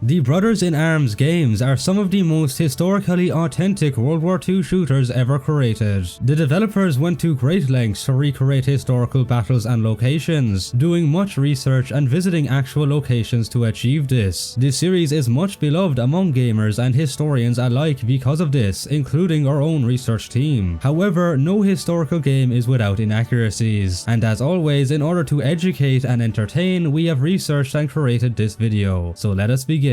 The Brothers in Arms games are some of the most historically authentic World War II shooters ever created. The developers went to great lengths to recreate historical battles and locations, doing much research and visiting actual locations to achieve this. This series is much beloved among gamers and historians alike because of this, including our own research team. However, no historical game is without inaccuracies, and as always, in order to educate and entertain, we have researched and created this video. So let us begin.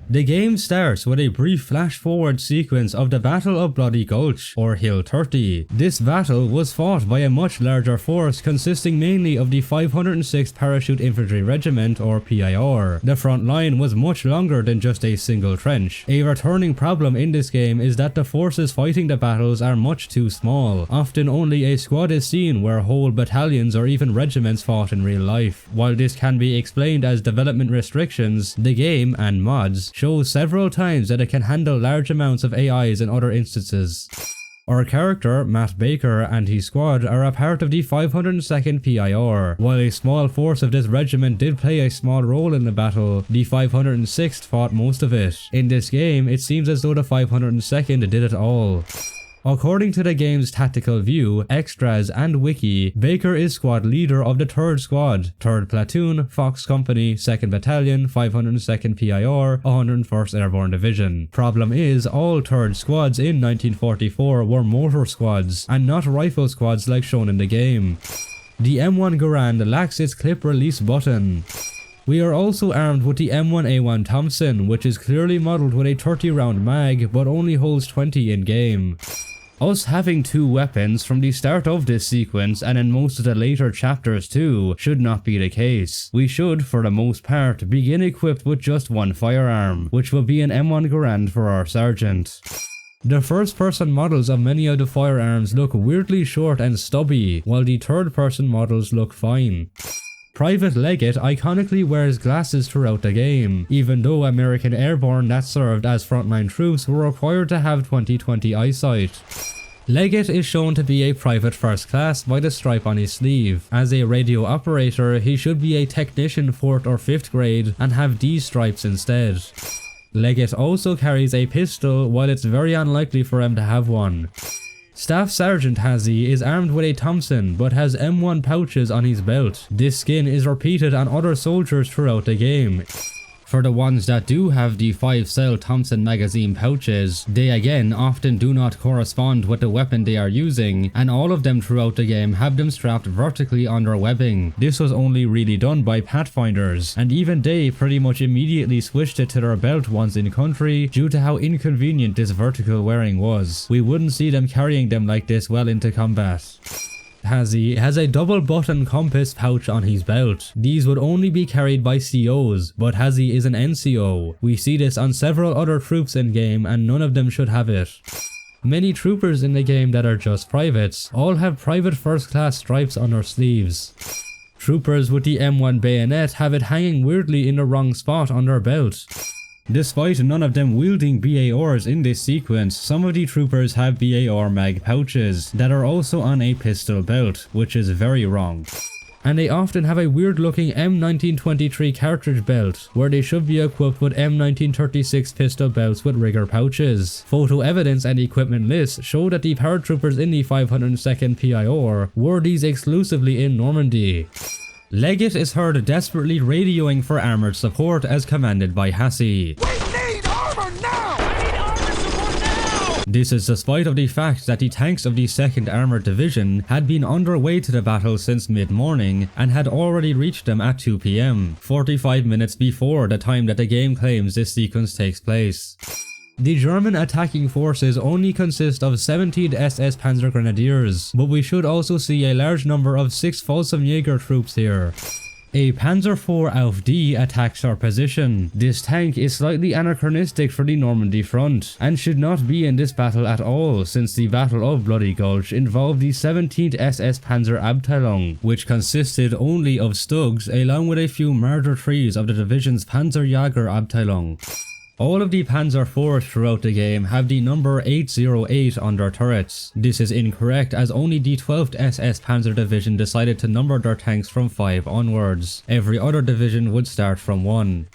The game starts with a brief flash-forward sequence of the Battle of Bloody Gulch, or Hill 30. This battle was fought by a much larger force consisting mainly of the 506th Parachute Infantry Regiment, or PIR. The front line was much longer than just a single trench. A returning problem in this game is that the forces fighting the battles are much too small. Often only a squad is seen where whole battalions or even regiments fought in real life. While this can be explained as development restrictions, the game, and mods, shows several times that it can handle large amounts of AIs in other instances. Our character, Matt Baker, and his squad are a part of the 502nd PIR. While a small force of this regiment did play a small role in the battle, the 506th fought most of it. In this game, it seems as though the 502nd did it all. According to the game's tactical view, extras, and wiki, Baker is squad leader of the 3rd Squad, 3rd Platoon, Fox Company, 2nd Battalion, 502nd PIR, 101st Airborne Division. Problem is, all 3rd Squads in 1944 were mortar squads, and not rifle squads like shown in the game. The M1 Garand lacks its clip release button. We are also armed with the M1A1 Thompson, which is clearly modelled with a 30-round mag, but only holds 20 in-game. Us having 2 weapons from the start of this sequence and in most of the later chapters too should not be the case. We should, for the most part, begin equipped with just 1 firearm, which will be an M1 Garand for our sergeant. The first-person models of many of the firearms look weirdly short and stubby, while the third-person models look fine. Private Leggett iconically wears glasses throughout the game, even though American airborne that served as frontline troops were required to have 20/20 eyesight. Leggett is shown to be a private first class by the stripe on his sleeve. As a radio operator, he should be a technician 4th or 5th grade and have these stripes instead. Leggett also carries a pistol, while it's very unlikely for him to have one. Staff Sergeant Hazy is armed with a Thompson but has M1 pouches on his belt. This skin is repeated on other soldiers throughout the game. For the ones that do have the 5-cell Thompson magazine pouches, they again often do not correspond with the weapon they are using, and all of them throughout the game have them strapped vertically on their webbing. This was only really done by Pathfinders, and even they pretty much immediately switched it to their belt once in country due to how inconvenient this vertical wearing was. We wouldn't see them carrying them like this well into combat. Hazy has a double button compass pouch on his belt. These would only be carried by COs, but Hazy is an NCO. We see this on several other troops in game and none of them should have it. Many troopers in the game that are just privates all have private first class stripes on their sleeves. Troopers with the M1 bayonet have it hanging weirdly in the wrong spot on their belt. Despite none of them wielding BARs in this sequence, some of the troopers have BAR mag pouches that are also on a pistol belt, which is very wrong. And they often have a weird looking M1923 cartridge belt, where they should be equipped with M1936 pistol belts with rigger pouches. Photo evidence and equipment lists show that the paratroopers in the 502nd PIR wore these exclusively in Normandy. Leggett is heard desperately radioing for armoured support as commanded by Hazy. We need armor now! I need armor support now! This is despite of the fact that the tanks of the 2nd Armoured Division had been underway to the battle since mid-morning and had already reached them at 2 PM, 45 minutes before the time that the game claims this sequence takes place. The German attacking forces only consist of 17 SS Panzer Grenadiers, but we should also see a large number of 6 Fallschirmjäger troops here. A Panzer IV Auf D attacks our position. This tank is slightly anachronistic for the Normandy front, and should not be in this battle at all, since the Battle of Bloody Gulch involved the 17th SS Panzer Abteilung, which consisted only of Stugs along with a few Marder trees of the division's Panzerjäger Abteilung. All of the Panzer IVs throughout the game have the number 808 on their turrets. This is incorrect as only the 12th SS Panzer Division decided to number their tanks from 5 onwards. Every other division would start from 1.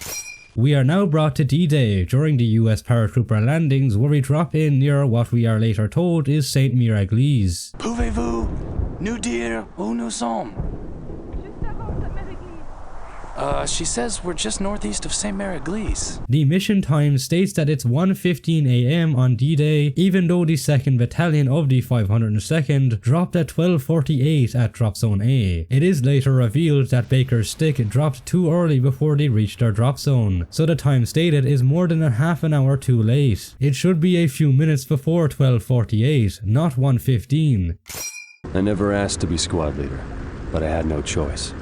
We are now brought to D-Day during the US paratrooper landings, where we drop in near what we are later told is St. Miraglise. Pouvez-vous nous dire où nous sommes? She says we're just northeast of St. Miraglise. The mission time states that it's 1:15 AM on D-Day, even though the 2nd Battalion of the 502nd dropped at 12:48 at Drop Zone A. It is later revealed that Baker's stick dropped too early before they reached their drop zone, so the time stated is more than a half an hour too late. It should be a few minutes before 12:48, not 1:15. I never asked to be squad leader, but I had no choice.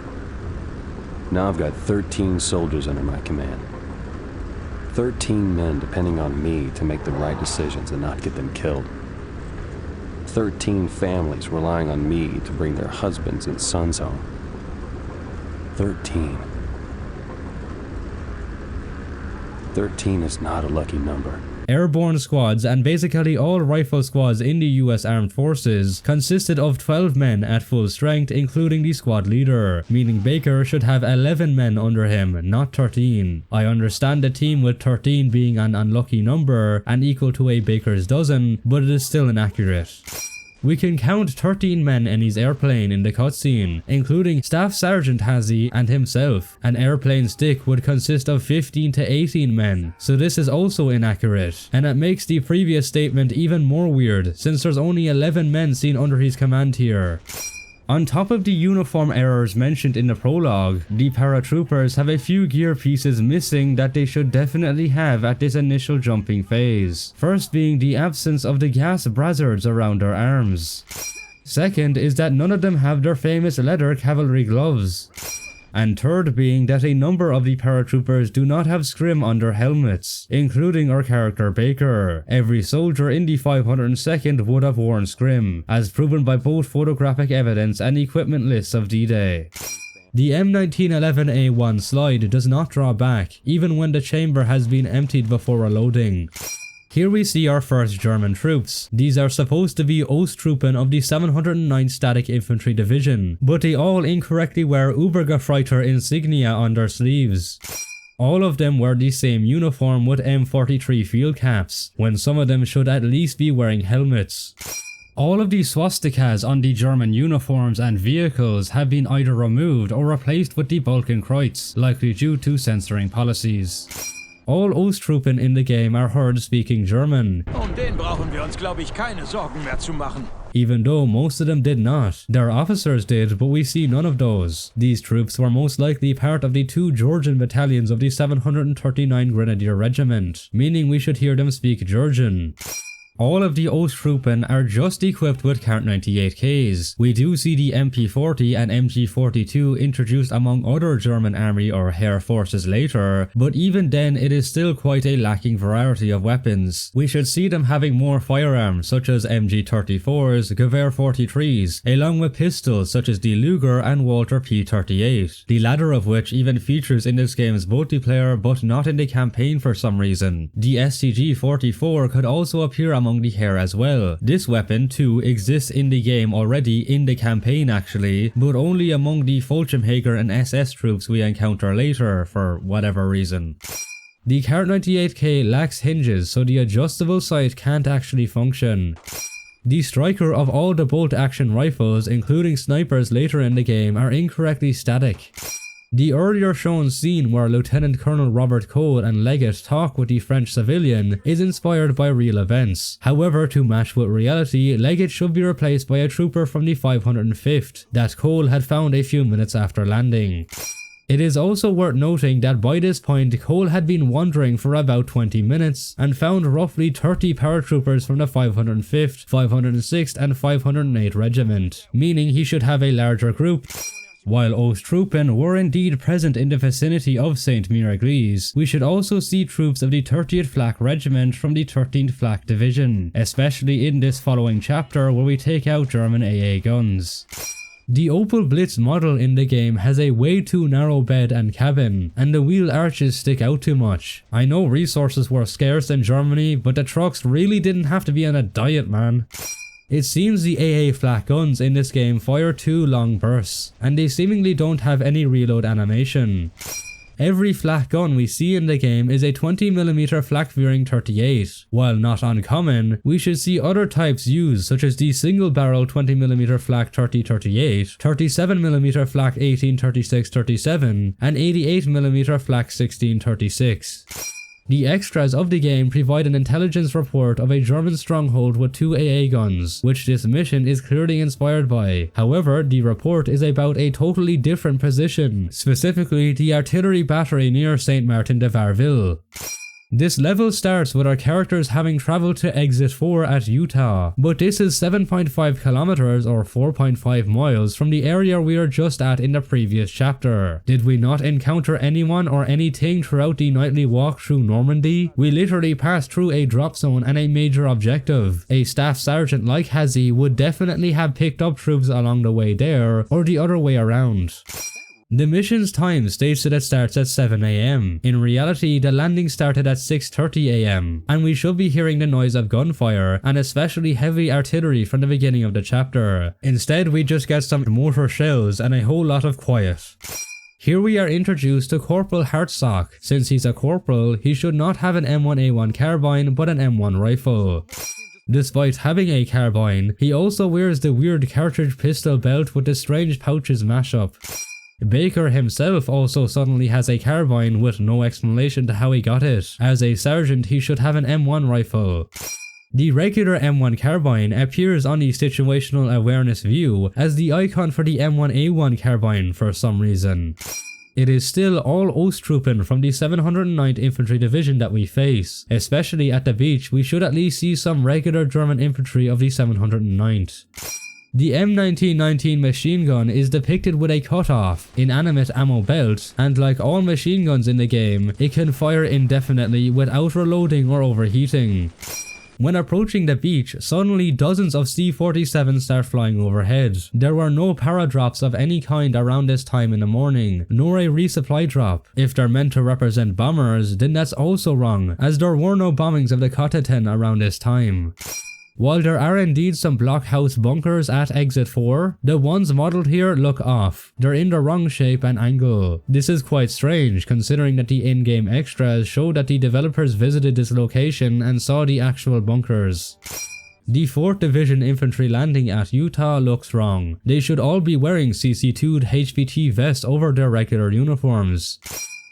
Now I've got 13 soldiers under my command. 13 men depending on me to make the right decisions and not get them killed. 13 families relying on me to bring their husbands and sons home. 13. 13 is not a lucky number. Airborne squads and basically all rifle squads in the US Armed Forces consisted of 12 men at full strength, including the squad leader, meaning Baker should have 11 men under him, not 13. I understand the team with 13 being an unlucky number and equal to a baker's dozen, but it is still inaccurate. We can count 13 men in his airplane in the cutscene, including Staff Sergeant Hazy and himself. An airplane stick would consist of 15 to 18 men, so this is also inaccurate, and it makes the previous statement even more weird, since there's only 11 men seen under his command here. On top of the uniform errors mentioned in the prologue, the paratroopers have a few gear pieces missing that they should definitely have at this initial jumping phase. First being the absence of the gas brazzards around their arms. Second is that none of them have their famous leather cavalry gloves. And third being that a number of the paratroopers do not have scrim on their helmets, including our character Baker. Every soldier in the 502nd would have worn scrim, as proven by both photographic evidence and equipment lists of D-Day. The M1911A1 slide does not draw back, even when the chamber has been emptied before reloading. Here we see our first German troops. These are supposed to be Osttruppen of the 709th Static Infantry Division, but they all incorrectly wear Obergefreiter insignia on their sleeves. All of them wear the same uniform with M43 field caps, when some of them should at least be wearing helmets. All of the swastikas on the German uniforms and vehicles have been either removed or replaced with the Balkenkreuz, likely due to censoring policies. All Osttruppen in the game are heard speaking German, Den brauchen wir uns, glaube ich, keine Sorgen mehr zu machen. even though most of them did not. Their officers did, but we see none of those. These troops were most likely part of the 2 Georgian battalions of the 739 Grenadier Regiment, meaning we should hear them speak Georgian. All of the Osttruppen are just equipped with Kart 98Ks. We do see the MP40 and MG42 introduced among other German army or Heer forces later, but even then it is still quite a lacking variety of weapons. We should see them having more firearms such as MG34s, Gewehr 43s, along with pistols such as the Luger and Walter P38, the latter of which even features in this game's multiplayer but not in the campaign for some reason. The STG-44 could also appear among the Heer as well. This weapon too exists in the game already in the campaign actually, but only among the Fallschirmjäger and SS troops we encounter later for whatever reason. The Kart 98K lacks hinges, so the adjustable sight can't actually function. The striker of all the bolt action rifles, including snipers later in the game, are incorrectly static. The earlier shown scene where Lieutenant Colonel Robert Cole and Leggett talk with the French civilian is inspired by real events. However, to match with reality, Leggett should be replaced by a trooper from the 505th that Cole had found a few minutes after landing. It is also worth noting that by this point Cole had been wandering for about 20 minutes and found roughly 30 paratroopers from the 505th, 506th and 508th Regiment, meaning he should have a larger group. While Osttruppen were indeed present in the vicinity of St. Miraglise, we should also see troops of the 30th Flak Regiment from the 13th Flak Division, especially in this following chapter where we take out German AA guns. The Opel Blitz model in the game has a way too narrow bed and cabin, and the wheel arches stick out too much. I know resources were scarce in Germany, but the trucks really didn't have to be on a diet, man. It seems the AA flak guns in this game fire 2 long bursts, and they seemingly don't have any reload animation. Every flak gun we see in the game is a 20mm flak veering 38. While not uncommon, we should see other types used such as the single barrel 20mm flak 30-38, 37mm flak 18-36-37, and 88mm flak 16-36. The extras of the game provide an intelligence report of a German stronghold with 2 AA guns, which this mission is clearly inspired by. However, the report is about a totally different position, specifically the artillery battery near St. Martin de Varville. This level starts with our characters having travelled to Exit 4 at Utah, but this is 7.5 kilometers or 4.5 miles from the area we are just at in the previous chapter. Did we not encounter anyone or anything throughout the nightly walk through Normandy? We literally passed through a drop zone and a major objective. A staff sergeant like Hazy would definitely have picked up troops along the way there, or the other way around. The mission's time states that it starts at 7 AM. In reality, the landing started at 6:30 AM, and we should be hearing the noise of gunfire and especially heavy artillery from the beginning of the chapter. Instead, we just get some mortar shells and a whole lot of quiet. Here we are introduced to Corporal Hartsock. Since he's a corporal, he should not have an M1A1 carbine but an M1 rifle. Despite having a carbine, he also wears the weird cartridge pistol belt with the strange pouches mashup. Baker himself also suddenly has a carbine with no explanation to how he got it. As a sergeant, he should have an M1 rifle. The regular M1 carbine appears on the situational awareness view as the icon for the M1A1 carbine for some reason. It is still all Osttruppen from the 709th Infantry Division that we face. Especially at the beach, we should at least see some regular German infantry of the 709th. The M1919 machine gun is depicted with a cut-off, inanimate ammo belt, and like all machine guns in the game, it can fire indefinitely without reloading or overheating. When approaching the beach, suddenly dozens of C-47s start flying overhead. There were no paradrops of any kind around this time in the morning, nor a resupply drop. If they're meant to represent bombers, then that's also wrong, as there were no bombings of the Koteten around this time. While there are indeed some blockhouse bunkers at Exit 4, the ones modelled here look off. They're in the wrong shape and angle. This is quite strange considering that the in-game extras show that the developers visited this location and saw the actual bunkers. The 4th Division Infantry landing at Utah looks wrong. They should all be wearing CC2'd HVT vests over their regular uniforms.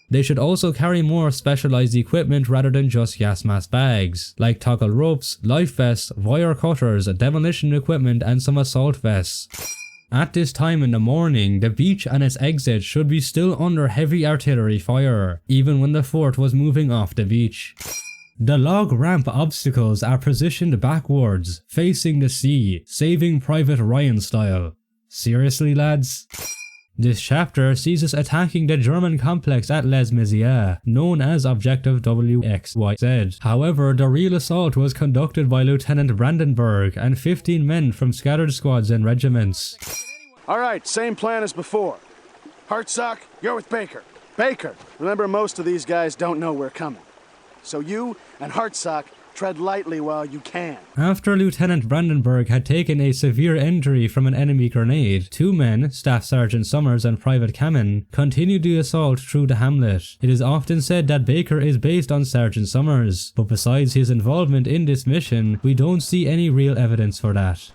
They should also carry more specialized equipment rather than just gas mask bags, like toggle ropes, life vests, wire cutters, demolition equipment and some assault vests. At this time in the morning, the beach and its exit should be still under heavy artillery fire, even when the fort was moving off the beach. The log ramp obstacles are positioned backwards, facing the sea, Saving Private Ryan style. Seriously, lads? This chapter sees us attacking the German complex at Les Misières, known as Objective WXYZ. However, the real assault was conducted by Lieutenant Brandenburg and 15 men from scattered squads and regiments. Alright, same plan as before. Hartsock, you're with Baker. Baker, remember most of these guys don't know we're coming. So you and Hartsock tread lightly while you can. After Lieutenant Brandenburg had taken a severe injury from an enemy grenade, 2 men, Staff Sergeant Summers and Private Kamen, continued the assault through the hamlet. It is often said that Baker is based on Sergeant Summers, but besides his involvement in this mission, we don't see any real evidence for that.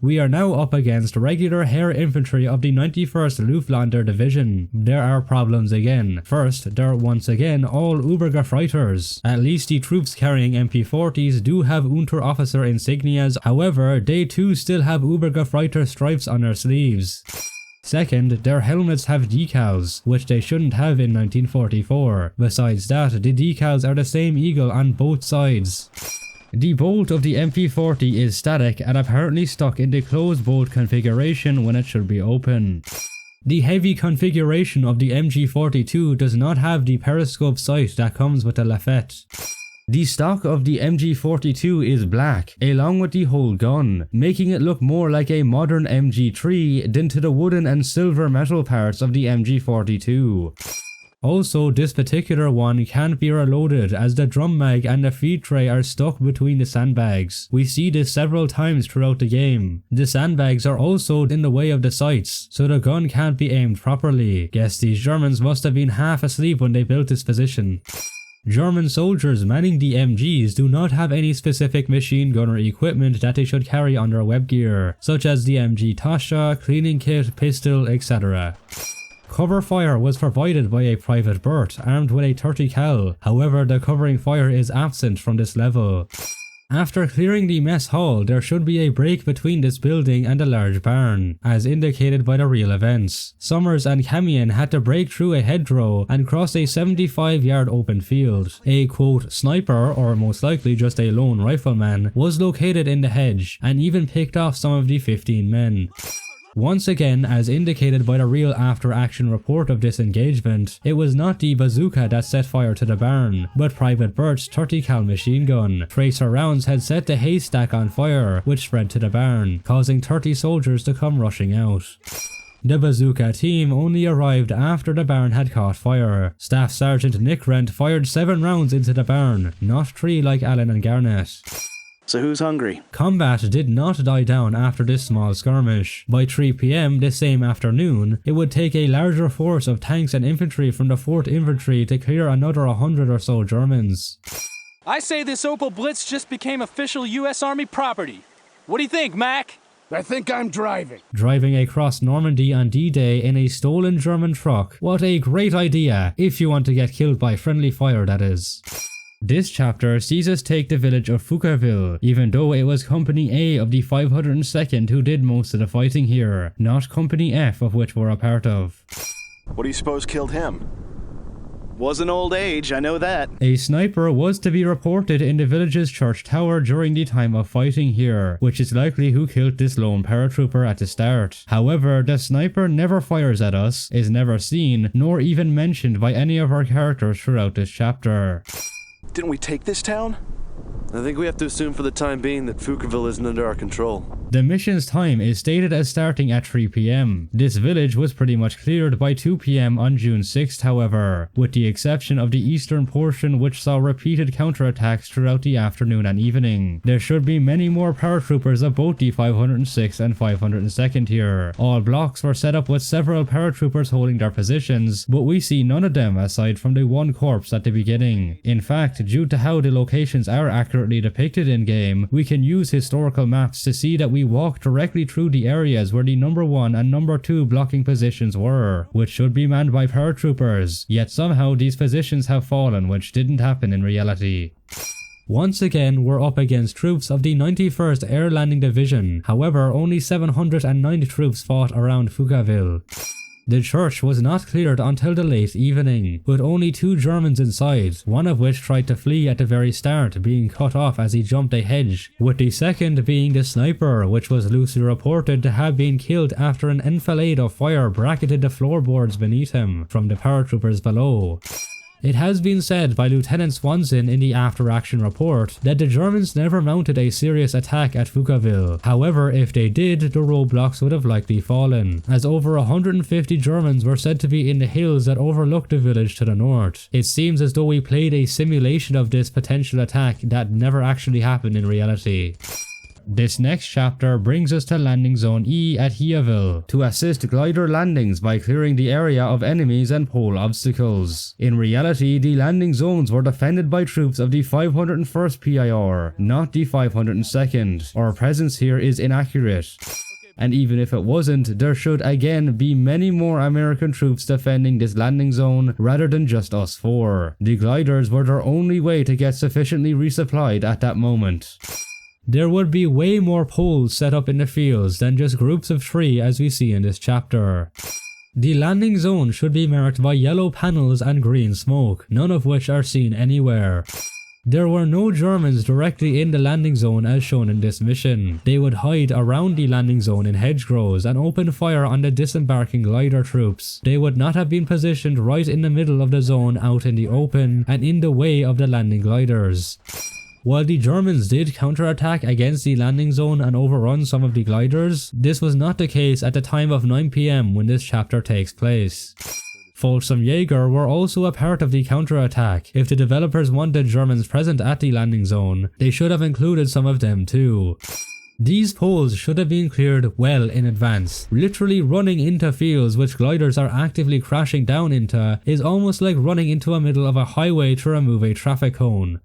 We are now up against regular Heer infantry of the 91st Luftlander Division. There are problems again. First, there are once again all Obergefreiters. At least the troops carrying MP40s do have Unterofficer insignias, however, they too still have Obergefreiter stripes on their sleeves. Second, their helmets have decals, which they shouldn't have in 1944. Besides that, the decals are the same eagle on both sides. The bolt of the MP40 is static and apparently stuck in the closed bolt configuration when it should be open. The heavy configuration of the MG42 does not have the periscope sight that comes with the Lafette. The stock of the MG42 is black, along with the whole gun, making it look more like a modern MG3 than to the wooden and silver metal parts of the MG42. Also, this particular one can't be reloaded as the drum mag and the feed tray are stuck between the sandbags. We see this several times throughout the game. The sandbags are also in the way of the sights, so the gun can't be aimed properly. Guess these Germans must have been half asleep when they built this position. German soldiers manning the MGs do not have any specific machine gunner equipment that they should carry on their web gear, such as the MG Tasha, cleaning kit, pistol, etc. Cover fire was provided by a Private Burt armed with a 30 cal, however the covering fire is absent from this level. After clearing the mess hall, there should be a break between this building and a large barn, as indicated by the real events. Summers and K-Nyne had to break through a hedgerow and cross a 75-yard open field. A quote sniper, or most likely just a lone rifleman, was located in the hedge and even picked off some of the 15 men. Once again, as indicated by the real after-action report of this engagement, it was not the bazooka that set fire to the barn, but Private Burt's 30 cal machine gun. Tracer rounds had set the haystack on fire, which spread to the barn, causing 30 soldiers to come rushing out. The bazooka team only arrived after the barn had caught fire. Staff Sergeant Nick Rent fired 7 rounds into the barn, not 3 like Allen and Garnett. So who's hungry? Combat did not die down after this small skirmish. By 3 PM the same afternoon, it would take a larger force of tanks and infantry from the 4th Infantry to clear another 100 or so Germans. I say this Opel Blitz just became official US Army property. What do you think, Mac? I think I'm driving. Driving across Normandy on D-Day in a stolen German truck. What a great idea, if you want to get killed by friendly fire, that is. This chapter sees us take the village of Foucaultville, even though it was Company A of the 502nd who did most of the fighting here, not Company F of which we're a part of. What do you suppose killed him? Wasn't old age, I know that. A sniper was to be reported in the village's church tower during the time of fighting here, which is likely who killed this lone paratrooper at the start. However, the sniper never fires at us, is never seen, nor even mentioned by any of our characters throughout this chapter. Didn't we take this town? I think we have to assume for the time being that Foucaultville isn't under our control. The mission's time is stated as starting at 3 PM. This village was pretty much cleared by 2 PM on June 6th, however, with the exception of the eastern portion which saw repeated counterattacks throughout the afternoon and evening. There should be many more paratroopers of both the 506th and 502nd here. All blocks were set up with several paratroopers holding their positions, but we see none of them aside from the one corpse at the beginning. In fact, due to how the locations are accurately depicted in-game, we can use historical maps to see that we walk directly through the areas where the number 1 and number 2 blocking positions were, which should be manned by paratroopers, yet somehow these positions have fallen, which didn't happen in reality. Once again, we're up against troops of the 91st Air Landing Division, however only 790 troops fought around Foucaultville. The church was not cleared until the late evening, with only 2 Germans inside, one of which tried to flee at the very start, being cut off as he jumped a hedge, with the second being the sniper, which was loosely reported to have been killed after an enfilade of fire bracketed the floorboards beneath him from the paratroopers below. It has been said by Lieutenant Swanson in the after-action report that the Germans never mounted a serious attack at Foucaultville. However, if they did, the roadblocks would have likely fallen, as over 150 Germans were said to be in the hills that overlook the village to the north. It seems as though we played a simulation of this potential attack that never actually happened in reality. This next chapter brings us to Landing Zone E at Hiaville to assist glider landings by clearing the area of enemies and pole obstacles. In reality, the landing zones were defended by troops of the 501st PIR, not the 502nd. Our presence here is inaccurate. And even if it wasn't, there should again be many more American troops defending this landing zone rather than just us 4. The gliders were their only way to get sufficiently resupplied at that moment. There would be way more poles set up in the fields than just groups of 3 as we see in this chapter. The landing zone should be marked by yellow panels and green smoke, none of which are seen anywhere. There were no Germans directly in the landing zone as shown in this mission. They would hide around the landing zone in hedgerows and open fire on the disembarking glider troops. They would not have been positioned right in the middle of the zone out in the open and in the way of the landing gliders. While the Germans did counterattack against the landing zone and overrun some of the gliders, this was not the case at the time of 9 PM when this chapter takes place. Jäger were also a part of the counterattack. If the developers wanted Germans present at the landing zone, they should have included some of them too. These poles should have been cleared well in advance. Literally running into fields which gliders are actively crashing down into is almost like running into the middle of a highway to remove a traffic cone.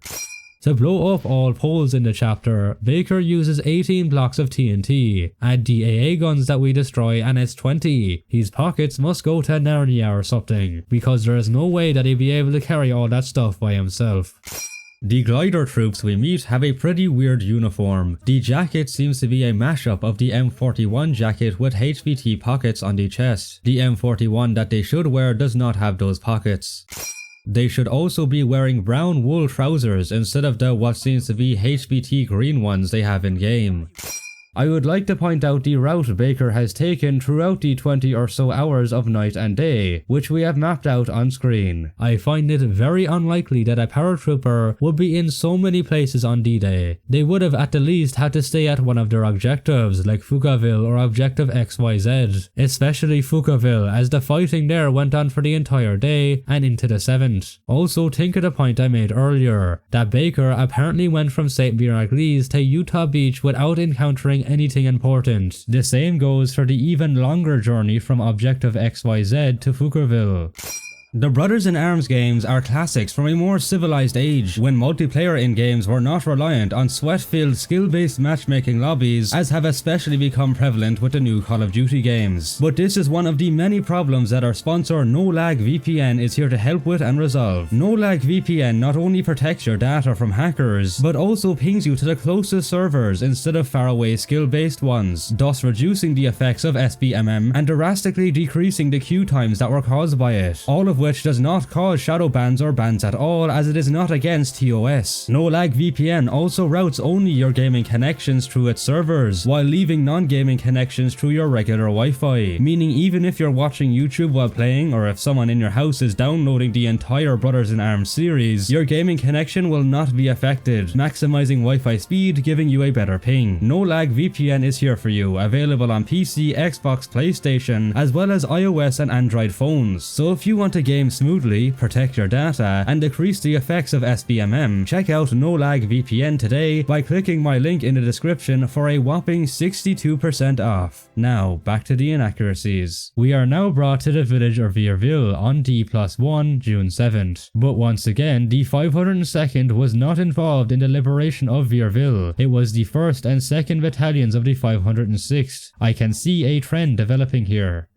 To blow up all poles in the chapter, Baker uses 18 blocks of TNT. Add the AA guns that we destroy and it's 20. His pockets must go to Narnia or something, because there is no way that he'd be able to carry all that stuff by himself. The glider troops we meet have a pretty weird uniform. The jacket seems to be a mashup of the M41 jacket with HVT pockets on the chest. The M41 that they should wear does not have those pockets. They should also be wearing brown wool trousers instead of the what seems to be HVT green ones they have in game. I would like to point out the route Baker has taken throughout the 20 or so hours of night and day, which we have mapped out on screen. I find it very unlikely that a paratrooper would be in so many places on D-Day. They would have at the least had to stay at one of their objectives, like Foucaultville or Objective XYZ, especially Foucaultville, as the fighting there went on for the entire day and into the 7th. Also think of the point I made earlier, that Baker apparently went from St. Miraculous to Utah Beach without encountering anything important. The same goes for the even longer journey from Objective XYZ to Foucaultville. The Brothers in Arms games are classics from a more civilized age, when multiplayer in games were not reliant on sweat-filled skill-based matchmaking lobbies as have especially become prevalent with the new Call of Duty games. But this is one of the many problems that our sponsor No Lag VPN is here to help with and resolve. No Lag VPN not only protects your data from hackers, but also pings you to the closest servers instead of faraway skill-based ones, thus reducing the effects of SBMM and drastically decreasing the queue times that were caused by it, all of which does not cause shadow bans or bans at all, as it is not against TOS. No Lag VPN also routes only your gaming connections through its servers, while leaving non-gaming connections through your regular Wi-Fi, meaning even if you're watching YouTube while playing, or if someone in your house is downloading the entire Brothers in Arms series, your gaming connection will not be affected, maximizing Wi-Fi speed, giving you a better ping. No Lag VPN is here for you, available on PC, Xbox, PlayStation, as well as iOS and Android phones. So if you want to game smoothly, protect your data, and decrease the effects of SBMM, check out No Lag VPN today by clicking my link in the description for a whopping 62% off. Now, back to the inaccuracies. We are now brought to the village of Vierville on D+1, June 7th. But once again, the 502nd was not involved in the liberation of Vierville. It was the 1st and 2nd battalions of the 506th. I can see a trend developing here.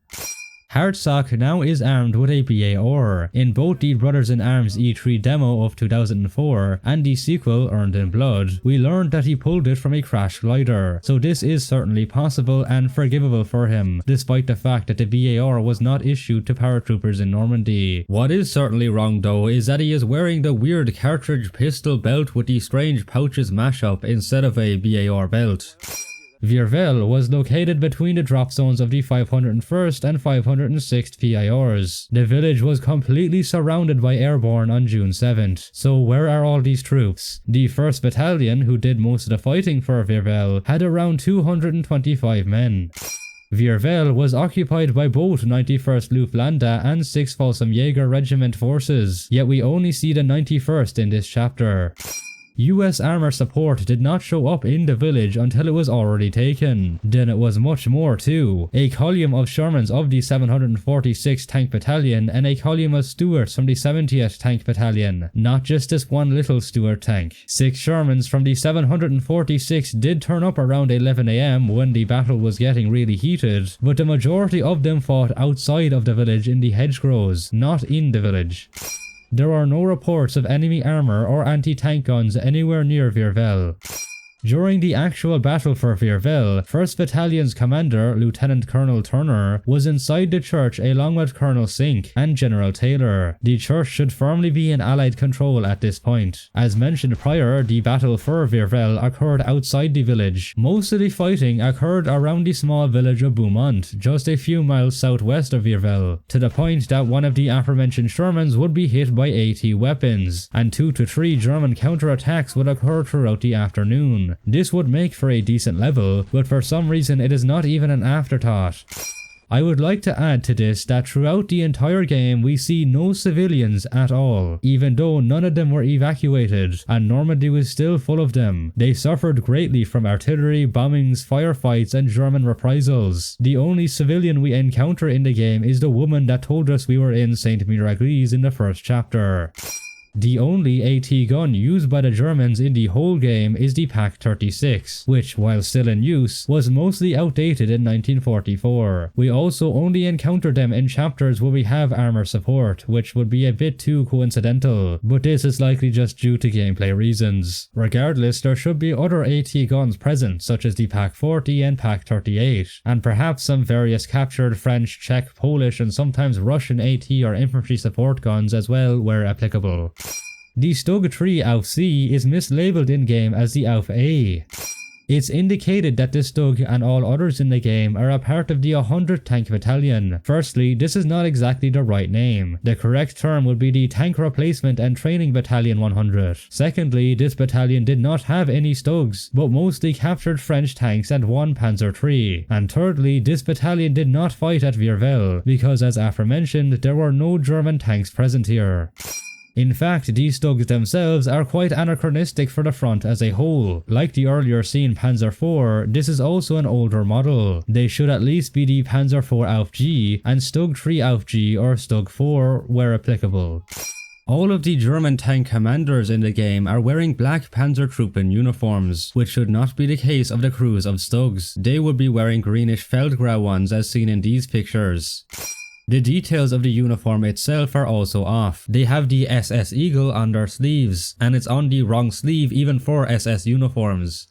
Hartsock now is armed with a BAR. In both the Brothers in Arms E3 demo of 2004 and the sequel Earned in Blood, we learned that he pulled it from a crash glider, so this is certainly possible and forgivable for him, despite the fact that the BAR was not issued to paratroopers in Normandy. What is certainly wrong though is that he is wearing the weird cartridge pistol belt with the strange pouches mashup instead of a BAR belt. Vierville was located between the drop zones of the 501st and 506th PIRs. The village was completely surrounded by airborne on June 7th. So where are all these troops? The 1st Battalion, who did most of the fighting for Vierville, had around 225 men. Vierville was occupied by both 91st Luftlandä and 6th Jäger Regiment forces, yet we only see the 91st in this chapter. US armor support did not show up in the village until it was already taken. Then it was much more too. A column of Shermans of the 746th Tank Battalion and a column of Stuarts from the 70th Tank Battalion. Not just this one little Stuart tank. 6 Shermans from the 746th did turn up around 11 AM when the battle was getting really heated, but the majority of them fought outside of the village in the hedgerows, not in the village. There are no reports of enemy armor or anti-tank guns anywhere near Vierville. During the actual battle for Vierville, 1st Battalion's commander, Lieutenant Colonel Turner, was inside the church along with Colonel Sink and General Taylor. The church should firmly be in Allied control at this point. As mentioned prior, the battle for Vierville occurred outside the village. Most of the fighting occurred around the small village of Beaumont, just a few miles southwest of Vierville, to the point that one of the aforementioned Shermans would be hit by AT weapons, and 2 to 3 German counterattacks would occur throughout the afternoon. This would make for a decent level, but for some reason it is not even an afterthought. I would like to add to this that throughout the entire game we see no civilians at all, even though none of them were evacuated, and Normandy was still full of them. They suffered greatly from artillery, bombings, firefights, and German reprisals. The only civilian we encounter in the game is the woman that told us we were in St. Miracules in the first chapter. The only AT gun used by the Germans in the whole game is the Pak-36, which, while still in use, was mostly outdated in 1944. We also only encounter them in chapters where we have armor support, which would be a bit too coincidental, but this is likely just due to gameplay reasons. Regardless, there should be other AT guns present, such as the Pak-40 and Pak-38, and perhaps some various captured French, Czech, Polish, and sometimes Russian AT or infantry support guns as well where applicable. The Stug 3 AUF-C is mislabeled in-game as the AUF-A. It's indicated that this Stug and all others in the game are a part of the 100th Tank Battalion. Firstly, this is not exactly the right name. The correct term would be the Tank Replacement and Training Battalion 100. Secondly, this battalion did not have any Stugs, but mostly captured French tanks and one Panzer III. And thirdly, this battalion did not fight at Viervel, because as aforementioned, there were no German tanks present here. In fact, these Stugs themselves are quite anachronistic for the front as a whole. Like the earlier seen Panzer IV, this is also an older model. They should at least be the Panzer IV AUF-G and Stug 3 AUF-G or Stug 4 where applicable. All of the German tank commanders in the game are wearing black Panzertruppen uniforms, which should not be the case of the crews of Stugs. They would be wearing greenish Feldgrau ones as seen in these pictures. The details of the uniform itself are also off. They have the SS Eagle on their sleeves, and it's on the wrong sleeve even for SS uniforms.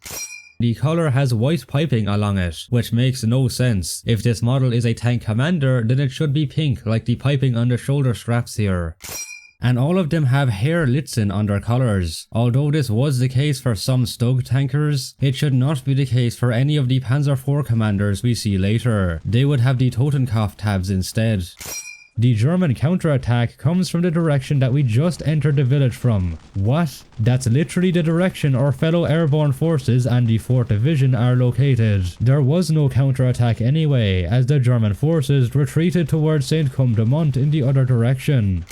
The collar has white piping along it, which makes no sense. If this model is a tank commander, then it should be pink like the piping on the shoulder straps here. And all of them have hair Litzen on their collars. Although this was the case for some Stug tankers, it should not be the case for any of the Panzer IV commanders we see later. They would have the Totenkopf tabs instead. The German counterattack comes from the direction that we just entered the village from. What? That's literally the direction our fellow airborne forces and the 4th Division are located. There was no counterattack anyway, as the German forces retreated towards Saint-Côme-de-Mont in the other direction.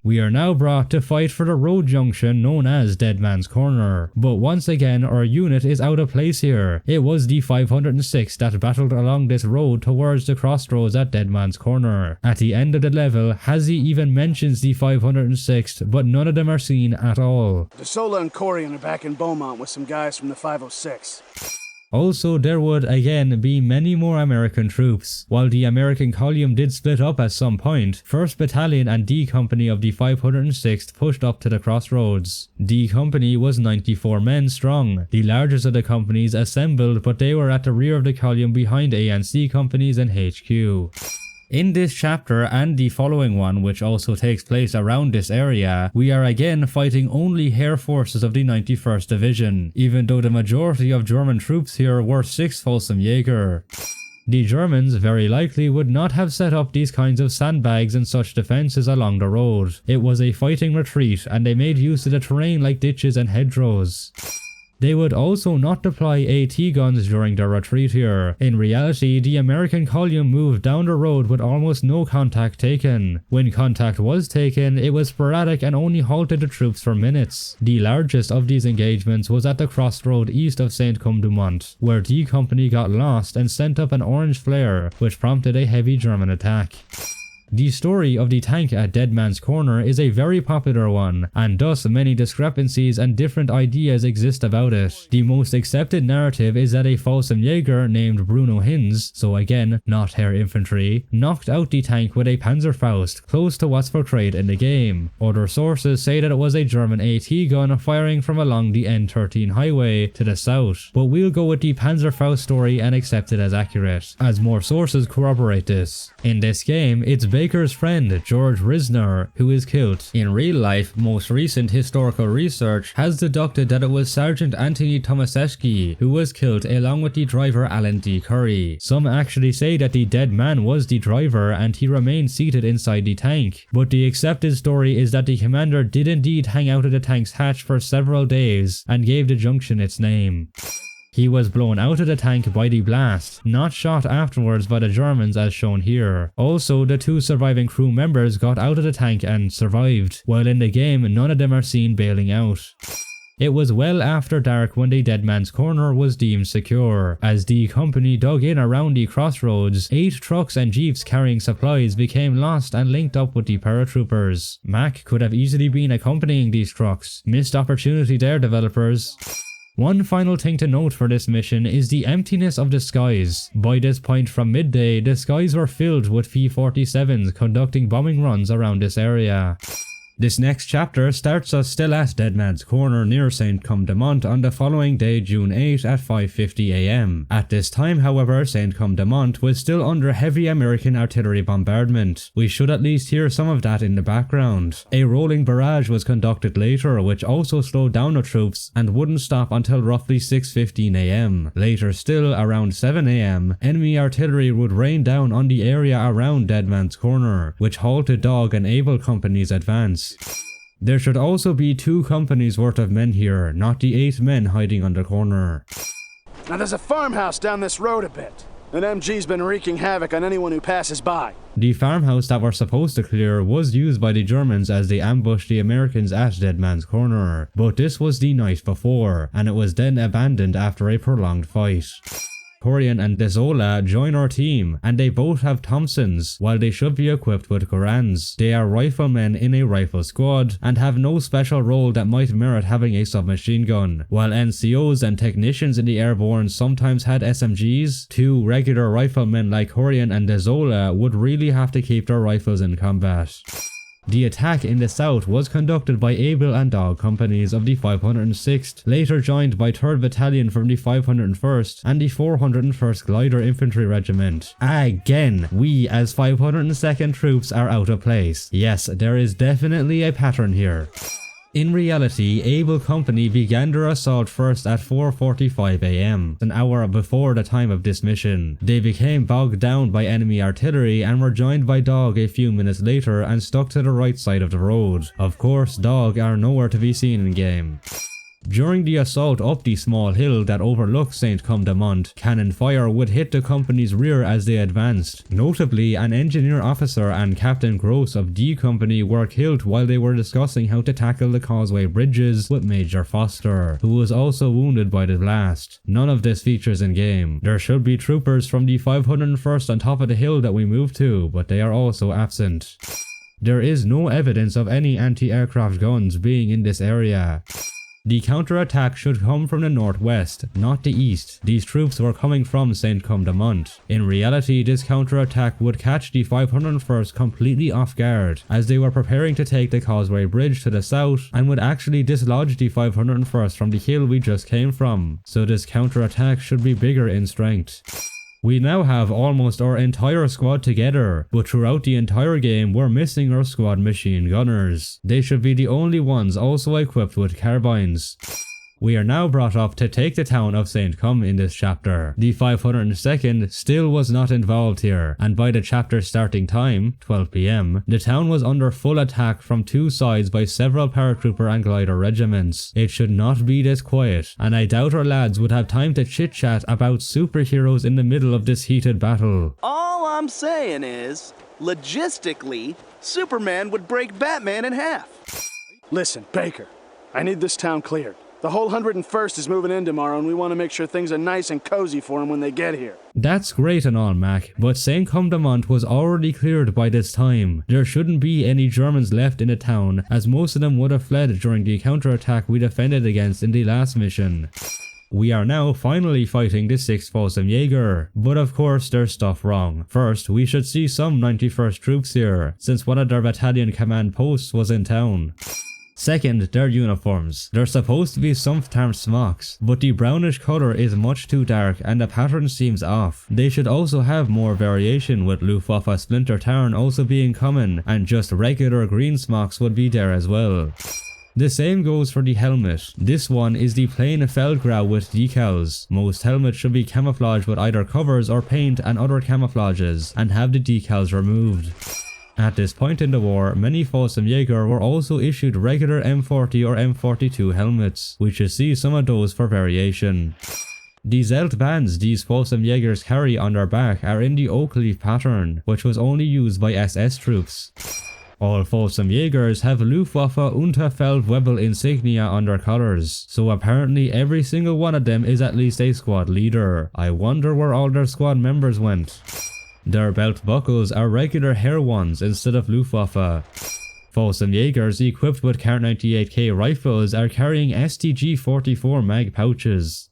We are now brought to fight for the road junction known as Dead Man's Corner, but once again our unit is out of place here. It was the 506 that battled along this road towards the crossroads at Dead Man's Corner. At the end of the level, Hazy even mentions the 506th, but none of them are seen at all. DeSola and Corian are back in Beaumont with some guys from the 506. Also, there would again be many more American troops. While the American column did split up at some point, 1st Battalion and D Company of the 506th pushed up to the crossroads. D Company was 94 men strong. The largest of the companies assembled, but they were at the rear of the column behind A and C companies and HQ. In this chapter and the following one, which also takes place around this area, we are again fighting only Heer forces of the 91st Division, even though the majority of German troops here were 6th Fallschirmjäger. The Germans very likely would not have set up these kinds of sandbags and such defences along the road. It was a fighting retreat and they made use of the terrain like ditches and hedgerows. They would also not deploy AT guns during their retreat here. In reality, the American column moved down the road with almost no contact taken. When contact was taken, it was sporadic and only halted the troops for minutes. The largest of these engagements was at the crossroad east of Saint-Côme-du-Mont, where D Company got lost and sent up an orange flare, which prompted a heavy German attack. The story of the tank at Dead Man's Corner is a very popular one, and thus many discrepancies and different ideas exist about it. The most accepted narrative is that a Fallschirmjäger named Bruno Hinz, so again not Heer Infantry, knocked out the tank with a Panzerfaust, close to what's portrayed in the game. Other sources say that it was a German AT gun firing from along the N13 highway to the south, but we'll go with the Panzerfaust story and accept it as accurate, as more sources corroborate this. In this game, it's Baker's friend, George Risner, who is killed. In real life, most recent historical research has deducted that it was Sergeant Anthony Tomaszewski who was killed along with the driver Alan D. Curry. Some actually say that the dead man was the driver and he remained seated inside the tank, but the accepted story is that the commander did indeed hang out of the tank's hatch for several days and gave the junction its name. He was blown out of the tank by the blast, not shot afterwards by the Germans as shown here. Also, the 2 surviving crew members got out of the tank and survived, while in the game none of them are seen bailing out. It was well after dark when the Dead Man's Corner was deemed secure. As the company dug in around the crossroads, 8 trucks and jeeps carrying supplies became lost and linked up with the paratroopers. Mac could have easily been accompanying these trucks. Missed opportunity there, developers. One final thing to note for this mission is the emptiness of the skies. By this point from midday, the skies were filled with P-47s conducting bombing runs around this area. This next chapter starts us still at Dead Man's Corner near St. Come-de-Mont on the following day, June 8 at 5:50 am. At this time, however, St. Come-de-Mont was still under heavy American artillery bombardment. We should at least hear some of that in the background. A rolling barrage was conducted later, which also slowed down the troops and wouldn't stop until roughly 6:15 am. Later still, around 7 am, enemy artillery would rain down on the area around Dead Man's Corner, which halted Dog and Able Company's advance. There should also be 2 companies worth of men here, not the 8 men hiding on the corner. Now there's a farmhouse down this road a bit. An MG's been wreaking havoc on anyone who passes by. The farmhouse that we're supposed to clear was used by the Germans as they ambushed the Americans at Dead Man's Corner, but this was the night before, and it was then abandoned after a prolonged fight. Corian and Dezola join our team, and they both have Thompsons, while they should be equipped with Garans. They are riflemen in a rifle squad, and have no special role that might merit having a submachine gun. While NCOs and technicians in the airborne sometimes had SMGs, 2 regular riflemen like Corian and Dezola would really have to keep their rifles in combat. The attack in the south was conducted by Able and Dog companies of the 506th, later joined by 3rd Battalion from the 501st and the 401st Glider Infantry Regiment. Again, we as 502nd troops are out of place. Yes, there is definitely a pattern here. In reality, Able Company began their assault first at 4:45 am, an hour before the time of this mission. They became bogged down by enemy artillery and were joined by Dog a few minutes later and stuck to the right side of the road. Of course, Dog are nowhere to be seen in game. During the assault up the small hill that overlooks St. Come-de-Mont, cannon fire would hit the company's rear as they advanced. Notably, an engineer officer and Captain Gross of D Company were killed while they were discussing how to tackle the causeway bridges with Major Foster, who was also wounded by the blast. None of this features in game. There should be troopers from the 501st on top of the hill that we moved to, but they are also absent. There is no evidence of any anti-aircraft guns being in this area. The counterattack should come from the northwest, not the east. These troops were coming from St. Come-de-Mont. In reality, this counterattack would catch the 501st completely off guard, as they were preparing to take the Causeway Bridge to the south and would actually dislodge the 501st from the hill we just came from. So this counterattack should be bigger in strength. We now have almost our entire squad together, but throughout the entire game we're missing our squad machine gunners. They should be the only ones also equipped with carbines. We are now brought up to take the town of St. Come in this chapter. The 502nd still was not involved here, and by the chapter's starting time, 12 PM, the town was under full attack from 2 sides by several paratrooper and glider regiments. It should not be this quiet, and I doubt our lads would have time to chit-chat about superheroes in the middle of this heated battle. All I'm saying is, logistically, Superman would break Batman in half. Listen, Baker, I need this town cleared. The whole 101st is moving in tomorrow, and we want to make sure things are nice and cozy for them when they get here. That's great and all, Mac, but St. Come-de-Mont was already cleared by this time. There shouldn't be any Germans left in the town, as most of them would have fled during the counterattack we defended against in the last mission. We are now finally fighting the 6th Fallschirmjäger, but of course there's stuff wrong. First, we should see some 91st troops here, since one of their battalion command posts was in town. Second, their uniforms. They're supposed to be Sumpftarm smocks, but the brownish colour is much too dark and the pattern seems off. They should also have more variation, with Luftwaffe Splinter Tarn also being common, and just regular green smocks would be there as well. The same goes for the helmet. This one is the plain Feldgrau with decals. Most helmets should be camouflaged with either covers or paint and other camouflages, and have the decals removed. At this point in the war, many Fallschirmjäger were also issued regular M40 or M42 helmets. We should see some of those for variation. The Zelt bands these Jägers carry on their back are in the oak leaf pattern, which was only used by SS troops. All Jägers have Luftwaffe Unterfeldwebel insignia on their collars, so apparently every single one of them is at least a squad leader. I wonder where all their squad members went. Their belt buckles are regular hair ones instead of Luftwaffe. Jägers equipped with Kar-98K rifles are carrying STG-44 mag pouches.